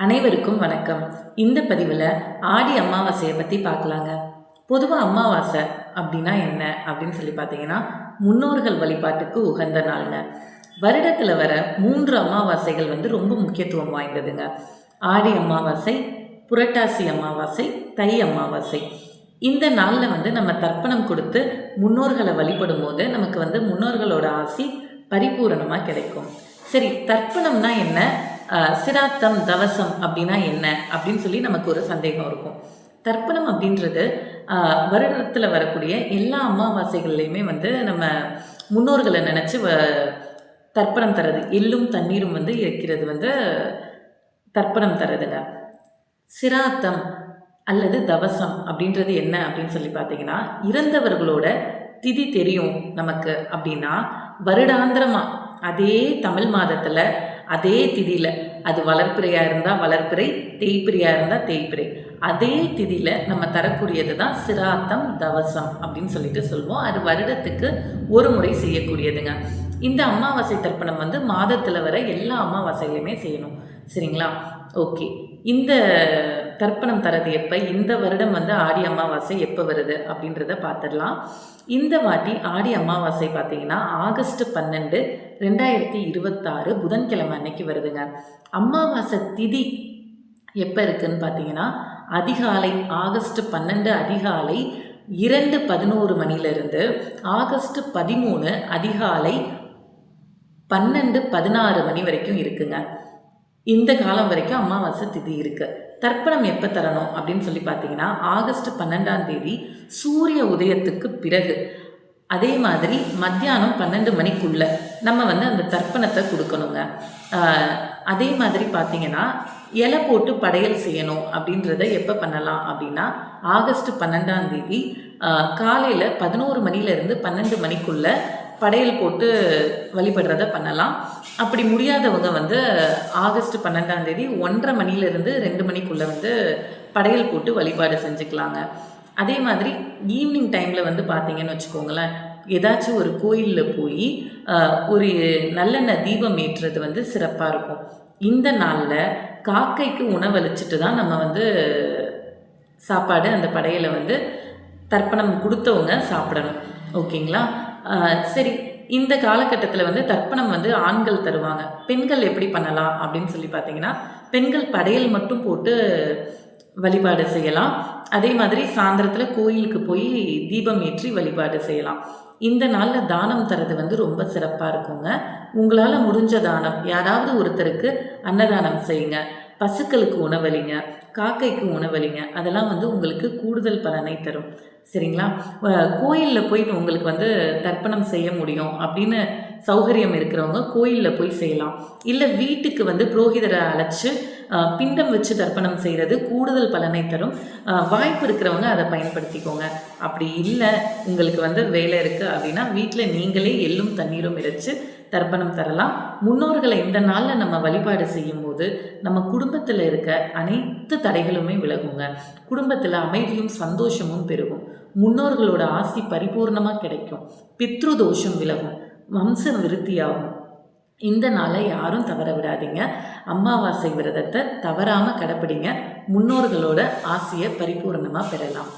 அனைவருக்கும் வணக்கம். இந்த பதிவில் ஆடி அமாவாசையை பற்றி பார்க்கலாங்க. பொதுவாக அமாவாசை அப்படின்னா என்ன அப்படின்னு சொல்லி பார்த்தீங்கன்னா, முன்னோர்கள் வழிபாட்டுக்கு உகந்த நாளுங்க. வருடத்தில் வர 3 அமாவாசைகள் ரொம்ப முக்கியத்துவம் வாய்ந்ததுங்க. ஆடி அமாவாசை, புரட்டாசி அமாவாசை, தை அமாவாசை. இந்த நாளில் நம்ம தர்ப்பணம் கொடுத்து முன்னோர்களை வழிபடும் போது நமக்கு முன்னோர்களோட ஆசி பரிபூரணமாக கிடைக்கும். சரி, தர்ப்பணம்னா என்ன, சிராத்தம் தவசம் அப்படின்னா என்ன அப்படின்னு சொல்லி நமக்கு ஒரு சந்தேகம் இருக்கும். தர்ப்பணம் அப்படின்றது வருடத்தில் வரக்கூடிய எல்லா அமாவாசைகள்லையுமே நம்ம முன்னோர்களை நினச்சி தர்ப்பணம் தரது, எள்ளும் தண்ணீரும் இருக்கிறது தர்ப்பணம் தரதுங்க. சிராத்தம் அல்லது தவசம் அப்படின்றது என்ன அப்படின்னு சொல்லி பார்த்தீங்கன்னா, இறந்தவர்களோட திதி தெரியும் நமக்கு அப்படின்னா வருடாந்திரமாக அதே தமிழ் மாதத்தில் அதே திதியில், அது வளர்ப்பிறையாக இருந்தால் வளர்ப்பிறை, தேய்ப்பிறையாக இருந்தால் தேய்ப்பிறை, அதே திதியில் நம்ம தரக்கூடியது தான் சிராத்தம் தவசம் அப்படின்னு சொல்லிட்டு சொல்லுவோம். அது வருடத்துக்கு ஒரு முறை செய்யக்கூடியதுங்க. இந்த அமாவாசை தர்ப்பணம் மாதத்தில் வர எல்லா அமாவாசையிலையுமே செய்யணும். சரிங்களா? ஓகே, இந்த தர்ப்பணம் தரது எப்போ, இந்த வருடம் ஆடி அமாவாசை எப்போ வருது அப்படின்றத பார்த்துடலாம். இந்த வாட்டி ஆடி அமாவாசை பார்த்தீங்கன்னா ஆகஸ்ட் 12, 2026 புதன்கிழமை அன்னைக்கு வருதுங்க. அமாவாசை திதி எப்போ இருக்குன்னு பார்த்தீங்கன்னா அதிகாலை ஆகஸ்ட் 12 அதிகாலை 2:11 மணிலிருந்து ஆகஸ்ட் 13 அதிகாலை 12:16 மணி வரைக்கும் இருக்குங்க. இந்த காலம் வரைக்கும் அமாவாசை திதி இருக்குது. தர்ப்பணம் எப்போ தரணும் அப்படின்னு சொல்லி பார்த்தீங்கன்னா ஆகஸ்ட் 12 சூரிய உதயத்துக்கு பிறகு, அதே மாதிரி மத்தியானம் 12 மணிக்குள்ள நம்ம அந்த தர்ப்பணத்தை கொடுக்கணுங்க. அதே மாதிரி பார்த்தீங்கன்னா இலை போட்டு படையல் செய்யணும் அப்படின்றத எப்போ பண்ணலாம் அப்படின்னா ஆகஸ்ட் 12 காலையில் 11 மணிலேருந்து 12 மணிக்குள்ள படையல் போட்டு வழிபடுறத பண்ணலாம். அப்படி முடியாதவங்க ஆகஸ்ட் 12 1:30 மணிலேருந்து 2 மணிக்குள்ளே படையல் போட்டு வழிபாடு செஞ்சுக்கலாங்க. அதே மாதிரி ஈவினிங் டைமில் பார்த்தீங்கன்னு வச்சுக்கோங்களேன், ஏதாச்சும் ஒரு கோயிலில் போய் ஒரு நல்லெண்ணெய் தீபம் ஏற்றுறது சிறப்பாக இருக்கும். இந்த நாளில் காக்கைக்கு உணவளிச்சுட்டு தான் நம்ம சாப்பாடு அந்த படையலை தர்ப்பணம் கொடுத்தவங்க சாப்பிடணும். ஓகேங்களா? சரி, இந்த காலகட்டத்தில் தர்ப்பணம் ஆண்கள் தருவாங்க. பெண்கள் எப்படி பண்ணலாம் அப்படின்னு சொல்லி பார்த்தீங்கன்னா, பெண்கள் படையல் மட்டும் போட்டு வழிபாடு செய்யலாம். அதே மாதிரி சாயந்தரத்தில் கோயிலுக்கு போய் தீபம் ஏற்றி வழிபாடு செய்யலாம். இந்த நாளில் தானம் தரது ரொம்ப சிறப்பாக இருக்குங்க. உங்களால் முடிஞ்ச தானம், யாராவது ஒருத்தருக்கு அன்னதானம் செய்யுங்க, பசுக்களுக்கு உணவளிங்க, காக்கைக்கு உணவளிங்க. அதெல்லாம் உங்களுக்கு கூடுதல் பலனை தரும். சரிங்களா? கோயிலில் போய் உங்களுக்கு தர்ப்பணம் செய்ய முடியும் அப்படின்னு சௌகரியம் இருக்கிறவங்க கோயிலில் போய் செய்யலாம். இல்லை வீட்டுக்கு புரோகிதரை அழைச்சி பிண்டம் வச்சு தர்ப்பணம் செய்கிறது கூடுதல் பலனை தரும். வாய்ப்பு இருக்கிறவங்க அதை பயன்படுத்திக்கோங்க. அப்படி இல்லை உங்களுக்கு வேலை இருக்குது அப்படின்னா வீட்டில் நீங்களே எள்ளும் தண்ணீரும் இறைச்சி தர்ப்பணம் தரலாம். முன்னோர்களை இந்த நாளில் நம்ம வழிபாடு செய்யும் போது நம்ம குடும்பத்தில் இருக்க அனைத்து தடைகளுமே விலகுங்க. குடும்பத்தில் அமைதியும் சந்தோஷமும் பெருகும். முன்னோர்களோட ஆசி பரிபூர்ணமாக கிடைக்கும். பித்ரு தோஷம் விலகும். வம்ச விருத்தியாகும். இந்த நாளை யாரும் தவற விடாதீங்க. அமாவாசை விரதத்தை தவறாமல் கடைப்பிடிங்க. முன்னோர்களோட ஆசியை பரிபூர்ணமாக பெறலாம்.